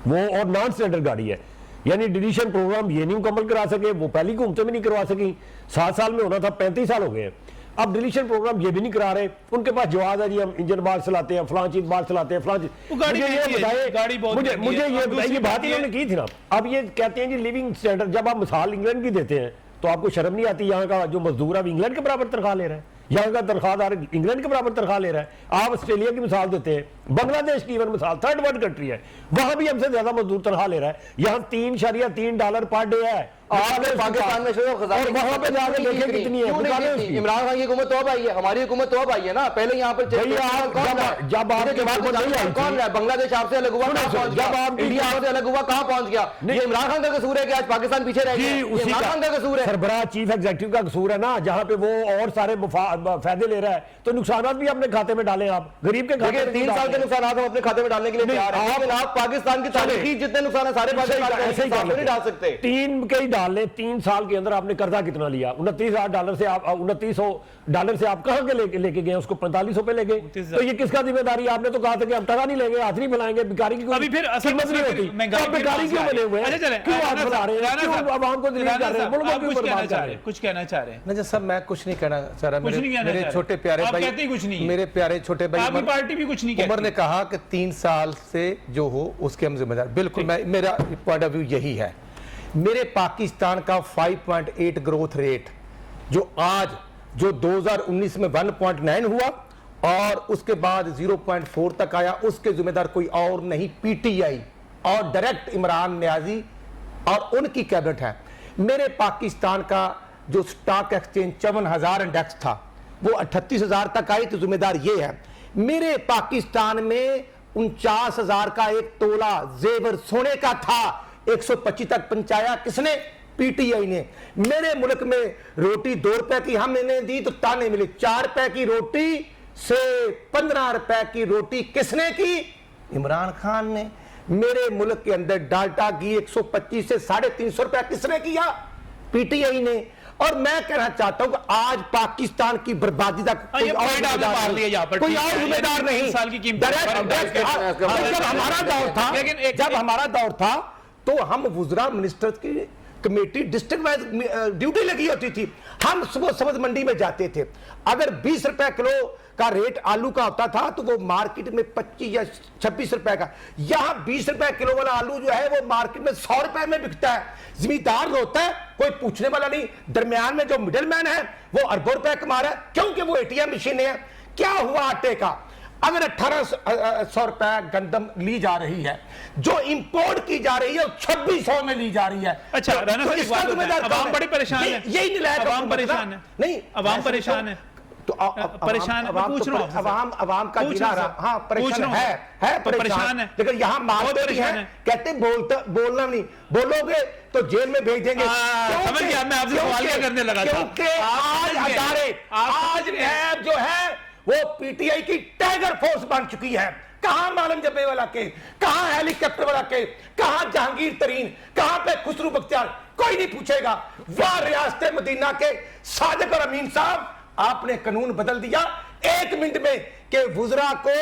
वो और नॉन स्टैंडर्ड गाड़ी है, यानी डिलीशन प्रोग्राम ये नहीं मुकम्मल करा सके, वो पहली हुकूमतें में नहीं करवा सकी, 7 साल में होना था, 35 साल हो गए। अब डिलीशन प्रोग्राम ये भी नहीं करा रहे, उनके पास जवाब है जी हम इंजन बार चलाते हैं, फलां चीज बार चलाते हैं, फलां चीज। मुझे ये बताइए, बात इन्होंने की थी ना। अब ये कहते हैं जी लिविंग स्टैंडर्ड, जब आप मिसाल इंग्लैंड की देते हैं तो आपको शर्म नहीं आती? यहाँ का जो मजदूर है इंग्लैंड के बराबर तनख्वाह ले रहा है, यहाँ का तनख्वाहदार इंग्लैंड के बराबर तनख्वाह ले रहा है। आप ऑस्ट्रेलिया की मिसाल देते हैं, बांग्लादेश की इवन मिसाल, थर्ड वर्ल्ड कंट्री है, वहां भी हमसे ज्यादा मजदूर तनख्वाह ले रहा है। यहाँ $3.3 पर डे है, आपने पाकिस्तान में वहां पे जाकर देखें कितनी है। इमरान खान की हुकूमत तो अब आई है, हमारी हुकूमत तो अब आई है ना, पहले यहाँ पर जब कौन रहा है? बांग्लादेश आपसे अलग हुआ, जब आप इंडिया आपसे अलग हुआ, कहाँ पहुंच गया? ये इमरान खान का कसूर है कि आज पाकिस्तान पीछे रह गया? इमरान खान का कसूर है, सरबराह चीफ एग्जीक्यूटिव का कसूर है ना, जहाँ पे वो और सारे फायदे ले रहा है, तो नुकसान भी अपने खाते में डालें। आप गरीब के खाते में 3 साल के नुकसान हम अपने खाते में डालने के लिए तैयार हैं। आप पाकिस्तान की तारीखी जितने नुकसान है सारे पाकिस्तान नहीं डाल सकते। 3 के ही डाल लें। 3 साल के अंदर आपने कर्जा कितना लिया? $29,000 से आप $2900 से आप कहां के लेके गए? उसको 4500 पे ले गए। तो ये किसका जिम्मेदारी? आपने तो कहा था कि हम टका नहीं लेंगे, हाथ नहीं बनाएंगे, भिखारी की अभी फिर कीमत नहीं होती। भिखारी क्यों बने हुए हैं? क्यों हाथ बना रहे हैं? क्यों आवाम को दिलील कर रहे हैं? मुल्क को क्यों बर्बाद कर रहे हैं? कुछ कहना चाह रहे हैं? नहीं सर, मैं कुछ नहीं कहना चाह रहा। मेरे छोटे प्यारे भाई, कुछ नहीं, मेरे प्यारे छोटे भाई, आपकी पार्टी भी कुछ नहीं कहती। उमर ने कहा कि 3 साल से जो हो उसके हम जिम्मेदार, बिल्कुल मेरा पॉइंट ऑफ व्यू यही है। मेरे पाकिस्तान का 5.8 ग्रोथ रेट जो 2019 में 1.9 हुआ और उसके बाद 0.4 तक आया, उसके जिम्मेदार कोई और नहीं, पीटीआई और डायरेक्ट इमरान नियाजी और उनकी कैबिनेट है। मेरे पाकिस्तान का जो स्टॉक एक्सचेंज 54,000 इंडेक्स था वो 38,000 तक आई, तो जिम्मेदार ये है। मेरे पाकिस्तान में 49,000 का एक तोला जेवर सोने का था, 125 तक पहुंचाया किसने? पीटीआई ने। मेरे मुल्क में रोटी 2 रुपए की हमने दी तो ताने मिले, 4 रुपए की रोटी से 15 रुपए की रोटी किसने की? इमरान खान ने। मेरे मुल्क के अंदर डाल्टा घी 125 से 350 रुपए किसने किया? पीटीआई ने। और मैं कहना चाहता हूं कि आज पाकिस्तान की बर्बादी का कोई और जिम्मेदार नहीं। जब हमारा दौर था तो हम वुज़रा मिनिस्टर की कमेटी डिस्ट्रिक्ट वाइज ड्यूटी लगी होती थी। हम सुबह सब्ज मंडी में जाते थे, अगर 20 रुपए किलो का रेट आलू का होता था तो वो मार्केट में 25 या 26 रुपए का, यहां 20 रुपए किलो वाला आलू जो है वो मार्केट में 100 रुपए में बिकता है। जिम्मेदार होता है, कोई पूछने वाला नहीं। दरमियान में जो मिडिल मैन है वो अरबों रुपए कमा रहा है, क्योंकि वो एटीएम मशीन है। क्या हुआ आटे का? अगर 1800 रुपए गंदम ली जा रही है, जो इंपोर्ट की जा रही है 2600 में ली जा रही है। अच्छा, राणा साहब, अवाम बड़ी परेशान है, यही अवाम परेशान है, नहीं, अवाम परेशान है। तो परेशान है, पूछ रहा हूं अवाम का गिरा रहा, हाँ परेशान है परेशान है, लेकिन यहाँ मारते हैं, कहते बोलना नहीं, बोलोगे तो जेल में भेज देंगे। समझ गया, मैं आपसे सवाल क्या करने लगा था। क्योंकि आज नैब जो है वो पीटीआई की टाइगर फोर्स बन चुकी है। कहां मालूम जब्बे वाला के, कहां हेलीकॉप्टर वाला के, कहां जहांगीर तरीन, कहां पे खुसरू बख्तियार, कोई नहीं पूछेगा। वाह रियासत मदीना के सादिक और अमीन साहब, आपने कानून बदल दिया 1 मिनट में कि वुजरा को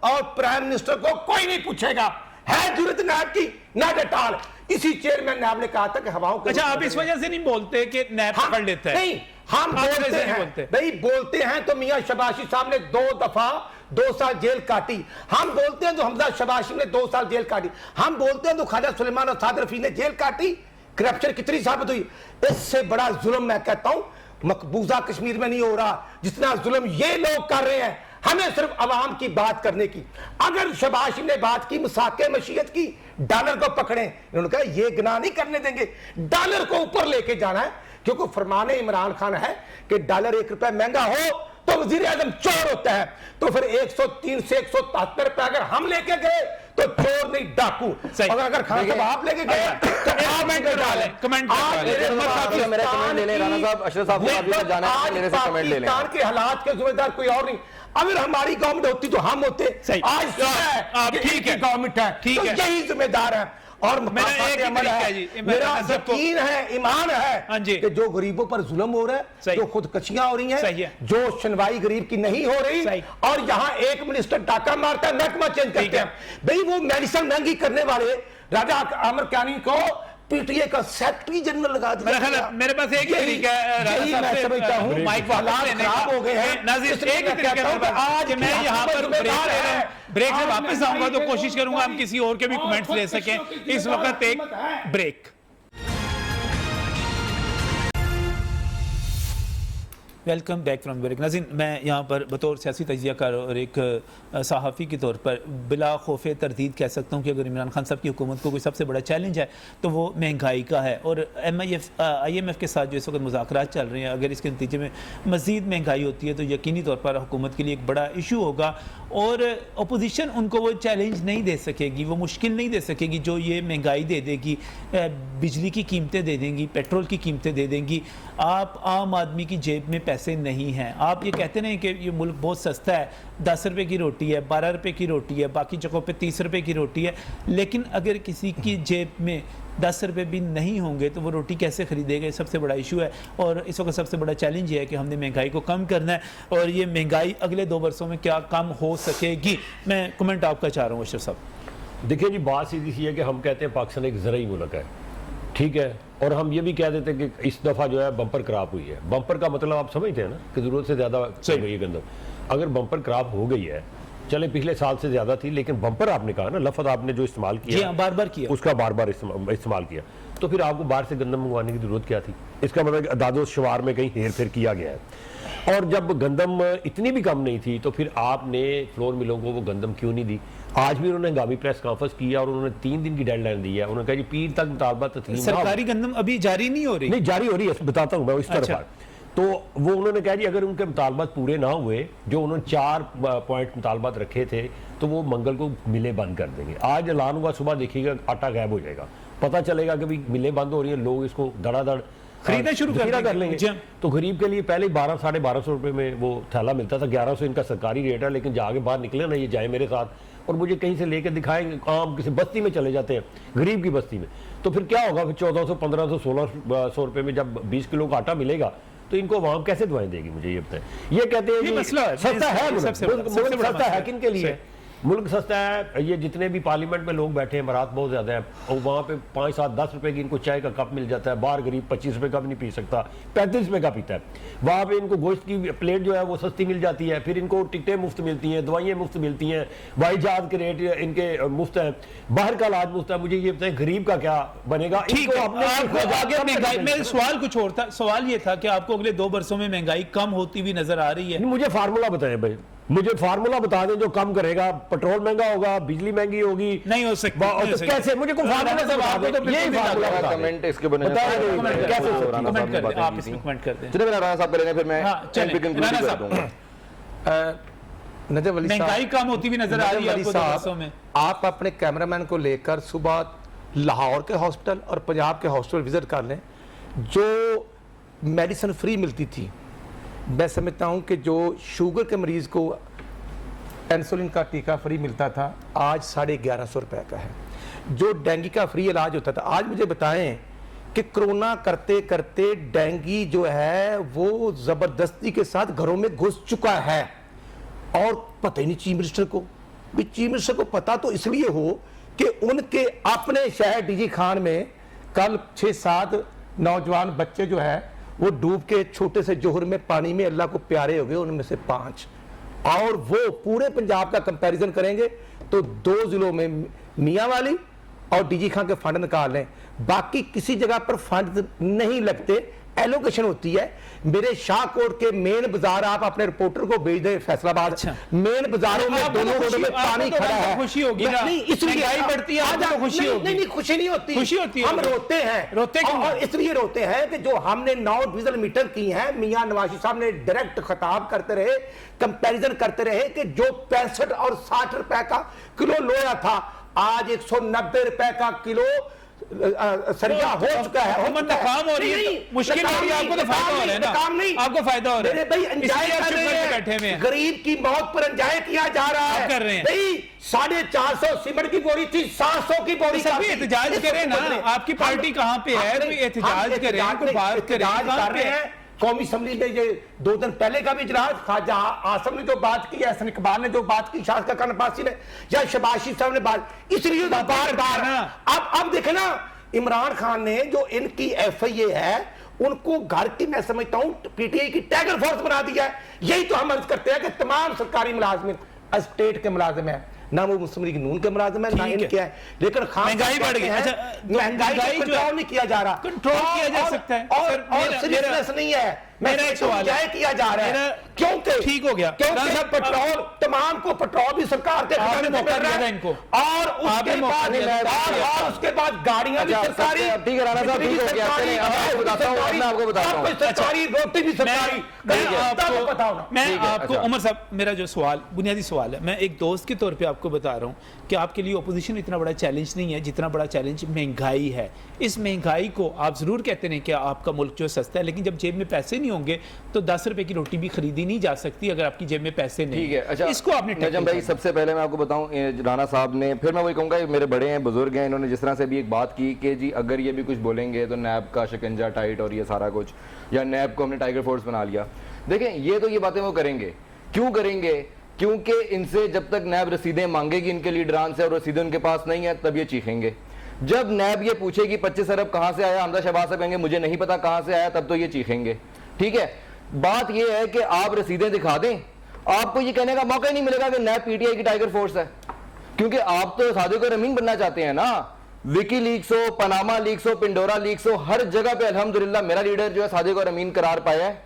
और प्राइम मिनिस्टर को कोई नहीं पूछेगा। है जरूरत नैब की, ना डटाल। इसी चेयरमैन नैब ने कहा था कि हवाओं को, अच्छा आप इस वजह से नहीं बोलते कि नैब पकड़ लेता है? नहीं, हम बोलते हैं भाई, बोलते हैं तो मियां शबाशी साहब ने 2 दफा 2 साल जेल काटी। हम बोलते हैं तो हमजा शबाशी ने 2 साल जेल काटी। हम बोलते हैं तो ख्वाजा सुलेमान और सादर रफी ने जेल काटी। करप्शन कितनी साबित हुई। इससे बड़ा जुल्म मैं कहता हूं मकबूजा कश्मीर में नहीं हो रहा जितना जुल्म ये लोग कर रहे हैं। हमें सिर्फ अवाम की बात करने की। अगर शबाशी ने बात की मसाके मशीयत की, डॉलर को पकड़े, उन्होंने कहा ये गुनाह नहीं करने देंगे, डॉलर को ऊपर लेके जाना है। क्योंकि फरमाने इमरान खान है कि डॉलर 1 रुपया महंगा हो तो वजीर आजम चोर होता है। तो फिर 103 से 173 रुपया अगर हम लेके गए तो चोर नहीं डाकू। और अगर खान साहब आप लेके गए तो आप कमेंट मेरा कमेंट ले लें राणा साहब, अशरफ साहब को अभी जाना है, मेरे से कमेंट ले लें। पाकिस्तान के हालात के जिम्मेदार कोई और नहीं। अगर हमारी गवर्नमेंट होती तो हम होते। आज ठीक है गवर्नमेंट है, ठीक है, यही जिम्मेदार है। और मेरा यकीन है, ईमान है कि जो गरीबों पर जुल्म हो रहा है, जो खुदकशियां हो रही हैं, जो सुनवाई गरीब की नहीं हो रही, और यहाँ एक मिनिस्टर डाका मारता है, महकमा चेंज करते हैं। भाई वो मेडिसिन महंगी करने वाले राजा आमिर कानी को पीटीए का सेक्रेटरी जनरल लगा दिया। मेरे पास एक ही तरीका है, मैं समझता हूं माइक खराब हो गए हैं। नाज़िर एक ही तरीका, आज मैं यहाँ पर ब्रेक से वापस आऊंगा तो कोशिश करूंगा हम किसी और के भी कमेंट्स ले सकें। इस वक्त एक break. Welcome back from break. नाज़रीन, मैं यहाँ पर बतौर सियासी तजियाकार और एक सहाफ़ी के तौर पर बिला खौफ तरदीद कह सकता हूँ कि अगर इमरान खान साहब की हुकूमत को कोई सबसे बड़ा चैलेंज है तो वो महंगाई का है। और IMF के साथ जो इस वक्त मुज़ाकरात चल रहे हैं, अगर इसके नतीजे में मज़ीद महंगाई होती है तो यकीनी तौर पर हुकूमत के लिए एक बड़ा इशू होगा। और अपोजिशन उनको वो चैलेंज नहीं दे सकेगी, वो मुश्किल नहीं दे सकेगी जो ये महंगाई दे देगी, बिजली की कीमतें दे देंगी, पेट्रोल की कीमतें दे देंगी। आप आम आदमी की जेब में पैसे नहीं हैं। आप ये कहते नहीं कि ये मुल्क बहुत सस्ता है, 10 रुपए की रोटी है, 12 रुपए की रोटी है, बाकी जगहों पे 30 रुपए की रोटी है। लेकिन अगर किसी की जेब में 10 रुपए भी नहीं होंगे तो वो रोटी कैसे खरीदेगा? सबसे बड़ा इशू है। और इस वक्त सबसे बड़ा चैलेंज ये है कि हमने महंगाई को कम करना है। और ये महंगाई अगले 2 वर्षों में क्या कम हो सकेगी? मैं कमेंट आपका चाह रहा हूँ अशरफ साहब। देखिए जी, बात सीधी सी है कि हम कहते हैं पाकिस्तान एक ज़रई मुल्क है, ठीक है, और हम ये भी कह देते हैं कि इस दफ़ा जो है बम्पर क्रॉप हुई है। बम्पर का मतलब आप समझते हैं ना कि ज़रूरत से ज़्यादा हो गई है गंदम। अगर बम्पर क्रॉप हो गई है, चले पिछले साल से ज़्यादा थी, लेकिन बम्पर आपने कहा ना, लफ्ज़ आपने जो इस्तेमाल किया, बार-बार किया, उसका बार-बार इस्तेमाल किया, तो फिर आपको बाहर से गंदम मंगवाने की ज़रूरत क्या थी? इसका मतलब अदादो शुमार में कहीं हेर फेर किया गया है। और जब गंदम इतनी भी कम नहीं थी तो फिर आपने फ्लोर मिलों को वो गंदम क्यों नहीं दी? आज भी उन्होंने हंगामी प्रेस कॉन्फ्रेंस किया और उन्होंने 3 दिन की डेडलाइन दी है। उन्होंने कहा जी पीर तक मुतालबा तस्लीम। सरकारी गंदम अभी जारी नहीं हो रही? नहीं, जारी हो रही है, बताता हूँ मैं इस तरह। तो वो उन्होंने कहा जी अगर उनके मुतालबात पूरे ना हुए, जो उन्होंने 4 पॉइंट मुतालबात रखे थे, तो वो मंगल को मिलें बंद कर देंगे। आज ऐलान हुआ, सुबह देखिएगा आटा गायब हो जाएगा, पता चलेगा कि भाई मिलें बंद हो रही है, लोग इसको धड़ाधड़ खरीदना शुरू कर लेंगे। तो गरीब के लिए पहले 1200-1250 रुपए में वो थैला मिलता था, 1100 इनका सरकारी रेट है। लेकिन जाके बाहर निकले ना, ये जाए मेरे साथ और मुझे कहीं से लेके दिखाएंगे, आम किसी बस्ती में चले जाते हैं, गरीब की बस्ती में, तो फिर क्या होगा? फिर 1400, 1500, 1600 रुपए में जब 20 किलो का आटा मिलेगा तो इनको आवाम कैसे दवाएं देगी? मुझे ये बताएं। ये कहते हैं सस्ता है, सस्ता है किन के लिए? मुल्क सस्ता है। ये जितने भी पार्लियामेंट में लोग बैठे हैं, मरात बहुत ज़्यादा है, और वहाँ पे 5, 7, 10 रुपए की इनको चाय का कप मिल जाता है। बाहर गरीब 25 रुपए का भी नहीं पी सकता, 35 रुपए का पीता है। वहाँ पे इनको गोश्त की प्लेट जो है वो सस्ती मिल जाती है, फिर इनको टिकटें मुफ्त मिलती हैं, दवाइयाँ मुफ्त मिलती हैं, हवाई जहाज के रेट इनके मुफ्त हैं, बाहर का इलाज मुफ्त है। मुझे ये बताएं गरीब का क्या बनेगा? मेरा सवाल कुछ और था। सवाल ये था कि आपको अगले 2 वर्षों में महंगाई कम होती हुई नजर आ रही है? मुझे फार्मूला बताएं भाई। मुझे फार्मूला बता दें जो कम करेगा। पेट्रोल महंगा होगा, बिजली महंगी होगी, नहीं हो सकती, तो कैसे? मुझे कोई फार्मूला से बता दें, यही फार्मूला बता दें। कमेंट इसके बने कैसे कमेंट कर दें, आप इसमें कमेंट कर दें। चलिए राणा साहब करेंगे, फिर मैं राणा साहब, नजम अली महंगाई कम होती हुई नजर आ रही है आपको दवासों में। आप अपने कैमरामैन को लेकर सुबह लाहौर के हॉस्पिटल और पंजाब के हॉस्पिटल विजिट कर लें। जो मेडिसिन फ्री मिलती थी, मैं समझता हूं कि जो शुगर के मरीज को इंसुलिन का टीका फ्री मिलता था, आज 1150 रुपए का है। जो डेंगू का फ्री इलाज होता था, आज मुझे बताएं कि कोरोना करते करते डेंगू जो है वो जबरदस्ती के साथ घरों में घुस चुका है और पता ही नहीं चीफ मिनिस्टर को। भी चीफ मिनिस्टर को पता तो इसलिए हो कि उनके अपने शहर डीजी खान में कल 6-7 नौजवान बच्चे जो है वो डूब के छोटे से जोहर में पानी में अल्लाह को प्यारे हो गए, उनमें से 5। और वो पूरे पंजाब का कंपैरिजन करेंगे तो 2 जिलों में मियां वाली और डीजी खान के फंड निकाल लें, बाकी किसी जगह पर फंड नहीं लगते, एलोकेशन होती है। मेरे शाहकोट के मेन बाजार आप अपने रिपोर्टर को भेज दें फैसलाबाद। अच्छा। मेन बाजारों में दोनों रोडों में पानी खड़ा है। खुशी होगी ना, नहीं, इसलिए महंगाई बढ़ती है, आपको खुशी होगी। नहीं, खुशी नहीं होती, खुशी होती है। हम रोते हैं। रोते क्यों? और इसलिए रोते हैं कि जो हमने 9 डीजल मीटर की हैं, मियां नवाज साहब ने डायरेक्ट खिताब करते रहे, कंपैरिजन करते रहे कि जो 65 और 60 रुपए का किलो लोया था, आज 190 रुपए का किलो सरिया हो चुका है। काम हो रही है, मुश्किल हो रही है, आपको तो फायदा हो रहा है ना, काम नहीं, आपको फायदा हो रहा है। भाई एंजॉय कर रहे हैं, बैठे हुए हैं। गरीब की मौत पर एंजॉय किया जा रहा है। कर रहे हैं भाई 450 सीमेंट की बोरी थी, 700 की बोरी। सभी एहतजाज करें ना, आपकी पार्टी कहाँ पे है? कोई एहतजाज करें, कोई बात करें, कहाँ पे है? कौमी असम्बली में ये 2 दिन पहले का भी इजलास, ख्वाजा आसम ने जो बात की, एहसन इकबाल ने जो बात की, शाह खान अब्बासी ने या शबाशी साहब ने बात, इसलिए तो बार-बार अब देखे ना, इमरान खान ने जो इनकी FIA है उनको घर की, मैं समझता हूं PTI की टाइगर फोर्स बना दिया है। यही तो हम अर्ज करते हैं कि तमाम सरकारी मुलाजमिन स्टेट के मुलाजिम है, ना वो मुस्लिम लीग नून के मुलाजिम है, ना इनके है, लेकिन महंगाई बढ़ गई। अच्छा, महंगाई कंट्रोल नहीं किया जा रहा, कंट्रोल किया जा सकता है और सीरियसनेस नहीं है। मेरा एक सवाल है, किया जा रहा है क्योंकि ठीक हो गया, क्योंकि पेट्रोल, तमाम को पेट्रोल भी सरकार के आपने मौका दिया था इनको, और उसके बाद गाड़ियां भी सरकारी। ठीक है राणा साहब, ठीक हो गया, मैं आपको बताता हूं सरकारी रोटी भी सरकारी। मैं आपको उमर साहब, मेरा जो सवाल, बुनियादी सवाल है, मैं एक दोस्त के तौर पे आपको बता रहा हूँ कि आपके लिए ओपोजिशन इतना बड़ा चैलेंज नहीं है जितना बड़ा चैलेंज महंगाई है। इस महंगाई को आप जरूर कहते हैं कि आपका मुल्क जो सस्ता है, लेकिन जब जेब में पैसे नहीं होंगे तो 10 रुपए की रोटी भी खरीदी नहीं जा सकती अगर आपकी जेब में पैसे नहीं। ठीक है, अच्छा, इसको आपने नजम भाई, सबसे पहले मैं आपको बताऊं, राणा साहब ने, फिर मैं वही कहूंगा, मेरे बड़े हैं, बुजुर्ग हैं, इन्होंने जिस तरह से भी एक बात की कि जी अगर ये भी कुछ बोलेंगे तो नैब का शिकंजा टाइट और ये सारा कुछ, या नैब को हमने टाइगर फोर्स बना लिया। देखें, ये तो ये बातें वो करेंगे, क्यों करेंगे? क्योंकि इनसे जब तक नैब रसीदें मांगेगी इनके लीडरान से और रसीदें उनके पास नहीं है, तब ये चीखेंगे। जब नैब ये पूछेगी 25 अरब कहां से आया, हमजा शहबाज साहब कहेंगे मुझे नहीं पता कहां से आया, तब तो ये चीखेंगे। ठीक है, बात ये है कि आप रसीदें दिखा दें, आपको ये कहने का मौका ही नहीं मिलेगा कि नैब PTI की टाइगर फोर्स है, क्योंकि आप तो सादिक और अमीन बनना चाहते हैं ना। विकी लीक्स हो, पनामा लीक्स हो, पिंडोरा लीक्स हो, हर जगह पे अल्हम्दुलिल्लाह मेरा लीडर जो है सादिक और अमीन करार पाया है,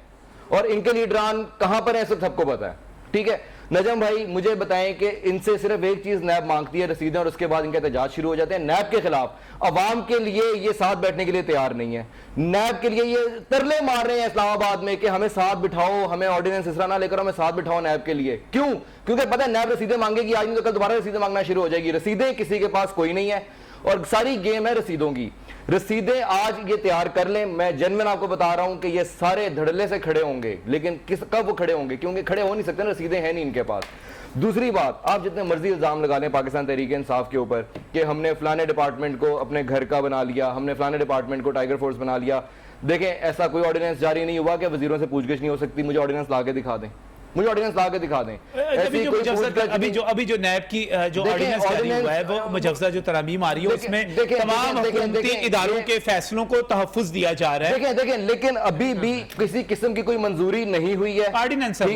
और इनके लीडरान कहां पर है सबको पता है। ठीक है, नजम भाई मुझे बताएं कि इनसे सिर्फ एक चीज नैब मांगती है, रसीदें, और उसके बाद इनके एहतजाज शुरू हो जाते हैं नैब के खिलाफ। अवाम के लिए ये साथ बैठने के लिए तैयार नहीं है, नैब के लिए ये तरले मार रहे हैं इस्लामाबाद में कि हमें साथ बिठाओ, हमें ऑर्डिनेंस इस तरह ना लेकर हमें साथ बिठाओ नैब के लिए। क्यों? क्योंकि पता है नैब रसीदें मांगेगी आज नहीं तो कल दोबारा रसीदें मांगना शुरू हो जाएगी। रसीदें किसी के पास कोई नहीं है और सारी गेम है रसीदों की। रसीदें आज ये तैयार कर लें, मैं जेन्युइन आपको बता रहा हूं कि ये सारे धड़ल्ले से खड़े होंगे, लेकिन कब वो खड़े होंगे? क्योंकि खड़े हो नहीं सकते ना, रसीदें हैं नहीं इनके पास। दूसरी बात, आप जितने मर्जी इल्जाम लगा लें पाकिस्तान तहरीक इंसाफ के ऊपर कि हमने फलाने डिपार्टमेंट को अपने घर का बना लिया, हमने फलाने डिपार्टमेंट को टाइगर फोर्स बना लिया। देखें, ऐसा कोई ऑर्डिनेंस जारी नहीं हुआ कि वजीरों से पूछगिछ नहीं हो सकती। मुझे ऑर्डिनेंस ला के दिखा दें, मुझे ऑर्डिनेंस ला के दिखा दें। अभी जो ऑर्डिनेंस जारी हुआ है वो मुजव्वज़ा जो तरमीम आ रही है उसमें तमाम हुकूमती इदारों के फैसलों को तहफ़्फ़ुज़ दिया जा रहा है। देखें, लेकिन अभी भी किसी किस्म की कोई मंजूरी नहीं हुई है। ऑर्डिनेंस है,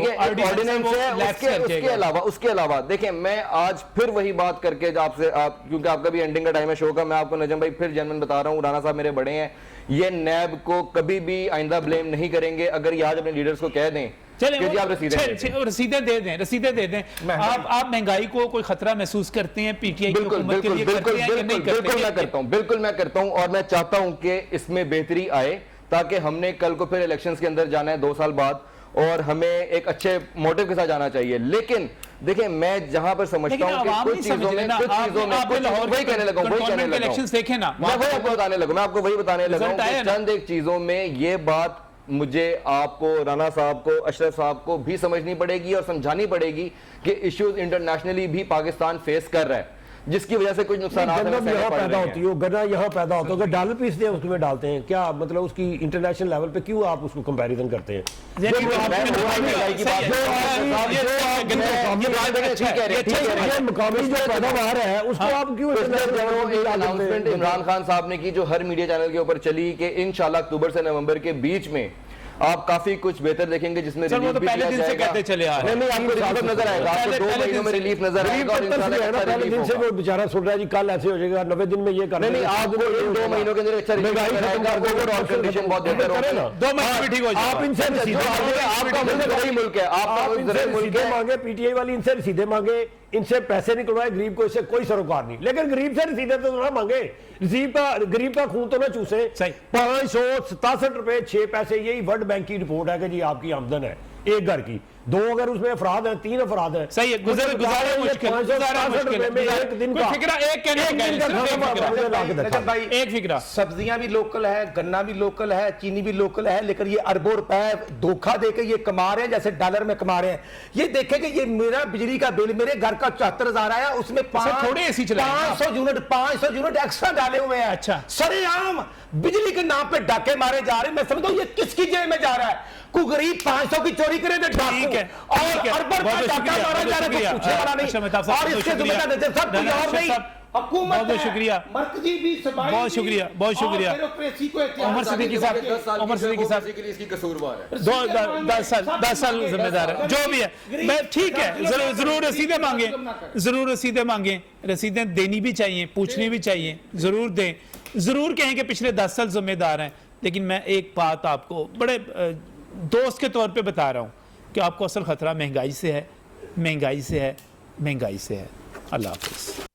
उसके अलावा देखें, मैं आज फिर वही बात करके आपसे, क्योंकि आपका भी एंडिंग का टाइम है शो का, मैं आपको नजम भाई फिर जेन्युइन बता रहा हूँ, राणा साहब मेरे बड़े हैं, ये नैब को कभी भी आइंदा ब्लेम नहीं करेंगे। अगर ये आज अपने लीडर्स को कह दें चलें कि जी आप रसीदें दे दें। रसीदें दे दें, रसीदें दे दें। आप महंगाई को कोई खतरा महसूस करते हैं पीटीआई की हुकूमत के लिए करते हैं या नहीं करते? बिल्कुल मैं करता हूं, बिल्कुल मैं करता हूं, और मैं चाहता हूं कि इसमें बेहतरी आए ताकि हमने कल को फिर इलेक्शंस के अंदर जाना है 2 साल बाद और हमें एक अच्छे मोटिव के साथ जाना चाहिए। लेकिन देखिए मैं जहां पर समझता हूं कि कुछ चीजों में वही कहने लगा देखें ना, मैं वही आपको बताने लगा, मैं आपको वही बताने लगा चंद एक चीजों में ये बात मुझे आपको, राणा साहब को, अशरफ साहब को भी समझनी पड़ेगी और समझानी पड़ेगी कि इश्यूज इंटरनेशनली भी पाकिस्तान फेस कर रहा है, जिसकी वजह से कुछ नुकसान यहाँ पैदा होती है, गन्ना यहाँ पैदा होता है, डॉलर पीसते हैं उसमें डालते हैं, क्या मतलब उसकी इंटरनेशनल लेवल पे क्यों आप उसको कंपैरिजन करते हैं? मुकामी जो पैदावार है उसको आप क्यों? अनाउंसमेंट इमरान खान साहब ने की जो हर मीडिया चैनल के ऊपर चली कि इंशाल्लाह अक्टूबर से नवंबर के बीच में आप काफी कुछ बेहतर देखेंगे, जिसमें रिलीफ भी दिया जाएगा। कहते चले आ रहे हैं। नहीं आपको रिलीफ नजर आएगा, आपको 2 महीनों में रिलीफ नजर आएगा और पहले दिन से वो बेचारा सुन रहा है जी कल ऐसे हो जाएगा, 90 दिन में ये करना। नहीं आपको इन 2 महीनों के अंदर अच्छा रिलीफ आएगा, ओवरऑल कंडीशन बहुत बेहतर होगा। 2 महीने में ठीक हो जाएगा। आप इनसे आपका मुल्क वही मुल्क है, आपका मुल्क है, मांगे पीटीआई वाली इनसे रसीदें मांगे, इनसे पैसे निकलवाए, गरीब को इससे कोई सरोकार नहीं, लेकिन गरीब से रसीदें तो ना मांगे, गरीब का खून तो ना चूसे। 567 रुपए 6 पैसे, यही वर्ल्ड बैंक की रिपोर्ट है कि जी आपकी आमदन है एक घर की, 2 अगर उसमें अफराद हैं, 3 अफराद हैं, सही है, गुजारा मुश्किल एक दिन का फिक्रा, एक फिक्रा। सब्जियां भी लोकल है, गन्ना भी लोकल है, चीनी भी लोकल है, लेकिन ये अरबों रुपए धोखा देके ये कमा रहे हैं, जैसे डॉलर में कमा रहे हैं। ये देखें कि ये मेरा बिजली का बिल मेरे घर का 74,000 आया, उसमें 500 यूनिट एक्स्ट्रा डाले हुए हैं। अच्छा, सरेआम बिजली के नाम पे डाके मारे जा रहे हैं। मैं समझता हूं ये किसकी जेब में जा रहा है? कोई गरीब 500 की चोरी करे तो डाकू और अरबों का डाका मारा जा रहा है, तो पूछने वाला नहीं। और इसके जिम्मेदार नजर सब कुछ और नहीं, हुकूमत। बहुत शुक्रिया, बहुत शुक्रिया, बहुत शुक्रिया। उमर सिद्दीकी साहब, उमर सिद्दीकी साहब इसकी कसूरवार है, 10 साल जिम्मेदार है, जो भी है। मैं ठीक है, जरूर रसीदें मांगे, जरूर रसीदें मांगे, रसीदें देनी भी चाहिए, पूछनी भी चाहिए, जरूर दें, जरूर कहें कि पिछले 10 साल जिम्मेदार हैं। लेकिन मैं एक बात आपको बड़े दोस्त के तौर पे बता रहा हूं कि आपको असल खतरा महंगाई से है, महंगाई से है, महंगाई से है। अल्लाह हाफिज़।